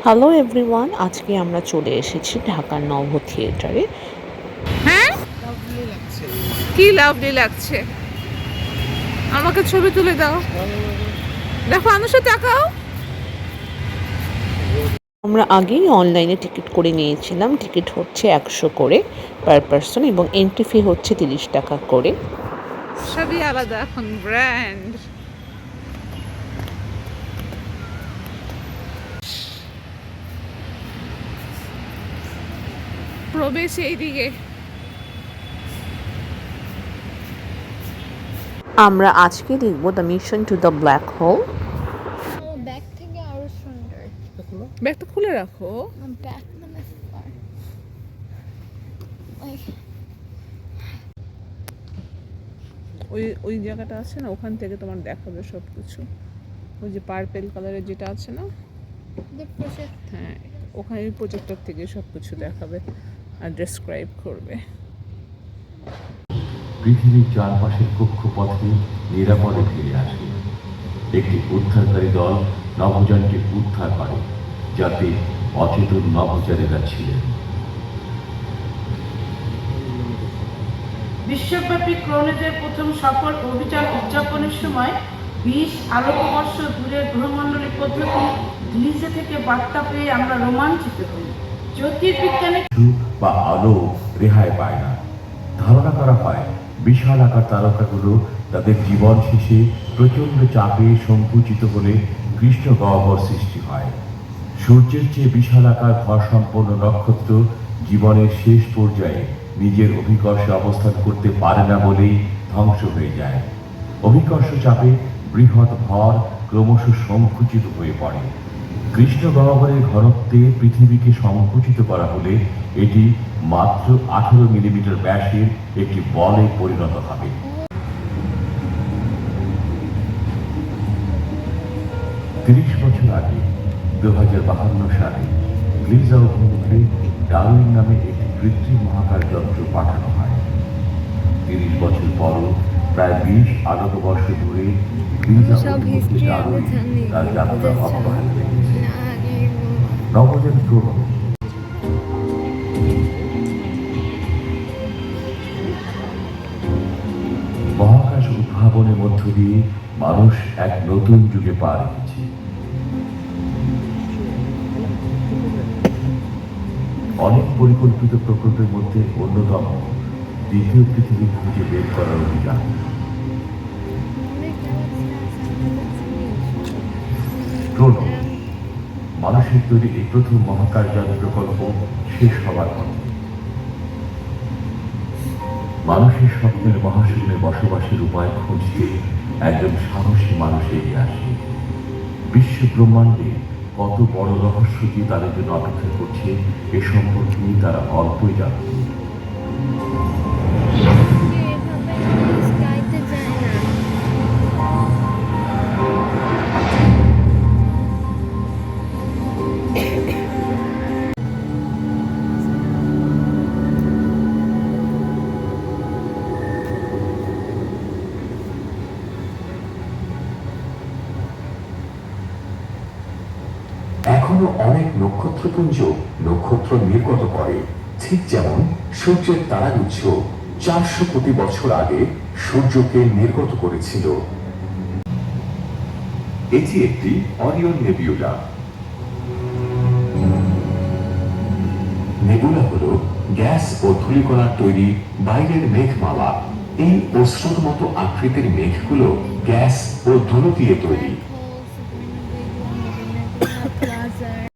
Hello everyone, আজকে আমরা চলে এসেছি ঢাকার নভ থিয়েটারে। হ্যাঁ, লাভলি লাগছে। কি লাভলি লাগছে। আমাকে ছবি তুলে দাও। দেখো আনুষা, তাকাও। আমরা আগেই অনলাইনে টিকিট করে নিয়েছিলাম। টিকিট হচ্ছে 100 করে পার পারসন এবং এন্ট্রি ফি হচ্ছে 30 টাকা করে। সবই আলাদা এখন, ব্র্যান্ড। প্রবেশ এইদিকে। আমরা আজকে দেখব the mission to the black hole. Bag থেকে আরো সুন্দর। ব্যাগটা খুলে রাখো। ব্যাগ মানে ওই জায়গাটা আছে না, ওখান থেকে তোমার দেখাবে সব কিছু। ওই যে পার্পেল কালারের যেটা আছে না, হ্যাঁ, ওখানে প্রজেক্টর থেকে সব কিছু দেখাবে আর ডেসক্রাইব করবে। পৃথিবীর চারপাশের কক্ষপথে নিরাপদে ফিরে আসে। একটি উদ্ধারকারী দল নভোযানকে উদ্ধার করে, যাতে অচেতন নভোচারীরা ছিলেন। বিশ্বব্যাপী ক্রোনেজের প্রথম সফল অভিযান উদযাপনের সময় 20 আলোকবর্ষ দূরের গ্রহমণ্ডলী পদ্ধতি গ্লিজে থেকে বার্তা পেয়ে আমরা রোমাঞ্চিত হই। জ্যোতির্বিজ্ঞানী বা আলো রেহাই পায় না। ধারণা করা হয় বিশাল আকার তারকাগুলো তাদের জীবন শেষে প্রচণ্ড চাপে সংকুচিত হলে কৃষ্ণ গহ্বর সৃষ্টি হয়। সূর্যের চেয়ে বিশাল আকার ভরসম্পন্ন নক্ষত্র জীবনের শেষ পর্যায়ে নিজের অভিকর্ষে অবস্থান করতে পারে না বলেই ধ্বংস হয়ে যায়। অভিকর্ষ চাপে বৃহৎ ভর ক্রমশ সংকুচিত হয়ে পড়ে। কৃষ্ণ গহ্বরের ঘনত্বে পৃথিবীকে সংকুচিত করা হলে এটি মাত্র 18 মিলিমিটার ব্যাসের একটি বলে পরিণত হবে। 30 বছর আগে 2052 সালে গ্লিজা অভিমুখে ডারউইন নামে একটি কৃত্রিম মহাকাশ যন্ত্র পাঠানো হয়। 30 বছর পরও প্রায় 20 আলোকবর্ষ দূরে গ্লিজা অভিমুখে ডারউইন তার যাত্রা অব্যাহত রেখেছে। নভোযান গ্রহণ মহাকাশ উদ্ভাবনের মধ্য দিয়ে মানুষ এক নতুন যুগে পা রেখেছে। অনেক পরিকল্পিত প্রকল্পের মধ্যে অন্যতম দ্বিতীয় পৃথিবী খুঁজে বের করার অভিযান। মানুষের তৈরি এই প্রথম মহাকাশযান প্রকল্প শেষ হওয়ার পথে। মানুষের স্বপ্নের মহাশূন্যে বসবাসের উপায় খুঁজতে একজন সাহসী মানুষ এগিয়ে আসে। বিশ্ব ব্রহ্মাণ্ডে কত বড় রহস্য যে তাদের জন্য অপেক্ষা করছে এ সম্পর্কে তারা অল্পই জানত। এখনো অনেক নক্ষত্রপুঞ্জ নক্ষত্র নির্গত করে, ঠিক যেমন সূর্যের তারাগুচ্ছ 400 কোটি বছর আগে সূর্যকে নির্গত করেছিল। এটি একটি অরিয়ন নেবুলা। নেবুলা হলো গ্যাস ও ধূলিকণার তৈরি বাইরের মেঘমালা। এই অশ্রুর মতো আকৃতির মেঘগুলো গ্যাস ও ধুলো দিয়ে তৈরি।